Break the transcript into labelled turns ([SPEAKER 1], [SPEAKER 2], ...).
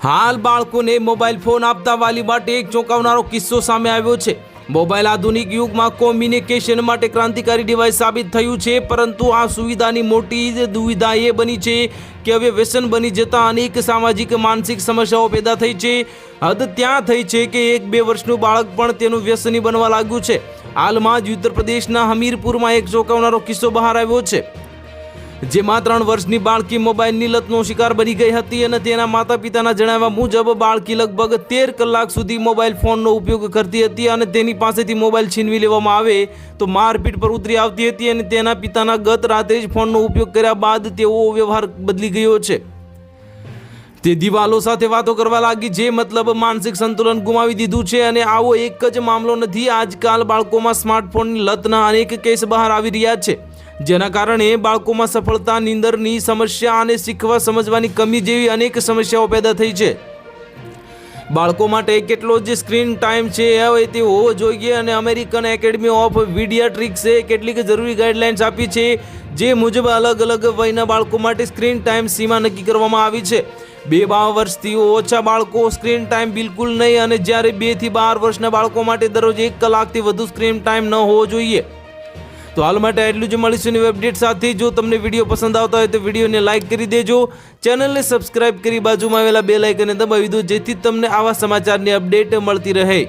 [SPEAKER 1] હાલ બાળકોને mobile phone આપતા વાલી માટે એક ચોંકાવનારો કિસ્સો સામે આવ્યો છે। મોબાઈલ આધુનિક યુગમાં કોમ્યુનિકેશન માટે ક્રાંતિકારી ડિવાઇસ સાબિત થયું છે, પરંતુ આ સુવિધાની મોટી દુવિધા એ બની છે કે હવે વ્યસન બની જતા અનેક સામાજિક માનસિક સમસ્યાઓ પેદા થઈ છે। હદ ત્યાં થઈ છે કે 1-2 વર્ષનું બાળક પણ તેનું વ્યસની બનવા લાગ્યું છે। હાલમાં જ ઉત્તર પ્રદેશના હમીરપુરમાં એક ચોંકાવનારો કિસ્સો બહાર આવ્યો છે, જેમાં 3 વર્ષની બાળકી મોબાઈલની લતનો શિકાર બની ગઈ હતી અને તેના માતા પિતાના જણાવ્યા મુજબ બાળકી લગભગ 13 કલાક સુધી મોબાઈલ ફોનનો ઉપયોગ કરતી હતી અને તેની પાસેથી મોબાઈલ છીનવી લેવામાં આવે તો મારપીટ પર ઉતરી આવતી હતી અને તેના પિતાના ગત રાત્રે જ ફોનનો ઉપયોગ કર્યા બાદ તેવો વ્યવહાર બદલી ગયો છે। તે દિવાલો સાથે વાતો કરવા લાગી, જે મતલબ માનસિક સંતુલન ગુમાવી દીધું છે। અને આવો એક જ મામલો નથી, આજકાલ બાળકોમાં સ્માર્ટફોનની લતના અનેક કેસ બહાર આવી રહ્યા છે, જેના કારણે બાળકોમાં સફળતા, નીંદરની સમસ્યા અને શીખવા સમજવાની કમી જેવી અનેક સમસ્યાઓ પેદા થઈ છે। બાળકો માટે કેટલો જ સ્ક્રીન ટાઈમ છે હવે તે હોવો જોઈએ અને અમેરિકન એકેડમી ઓફ પીડિયાટ્રિક્સે કેટલીક જરૂરી ગાઈડલાઇન્સ આપી છે, જે મુજબ અલગ અલગ વયના બાળકો માટે સ્ક્રીન ટાઈમ સીમા નક્કી કરવામાં આવી છે। 2 વર્ષથી ઓછા બાળકો સ્ક્રીન ટાઈમ બિલકુલ નહીં, અને જ્યારે 2 થી 12 વર્ષના બાળકો માટે દરરોજ 1 કલાકથી વધુ સ્ક્રીન ટાઈમ ન હોવો જોઈએ। તો હાલ માટે એટલું જ, મળીશું નવી અપડેટ સાથે। જો તમને વિડીયો પસંદ આવતા હોય તો વિડીયોને લાઇક કરી દેજો, ચેનલને સબસ્ક્રાઇબ કરી બાજુમાં આવેલા બેલ આઇકનને દબાવી દો, જેથી તમને આવા સમાચારની અપડેટ મળતી રહે।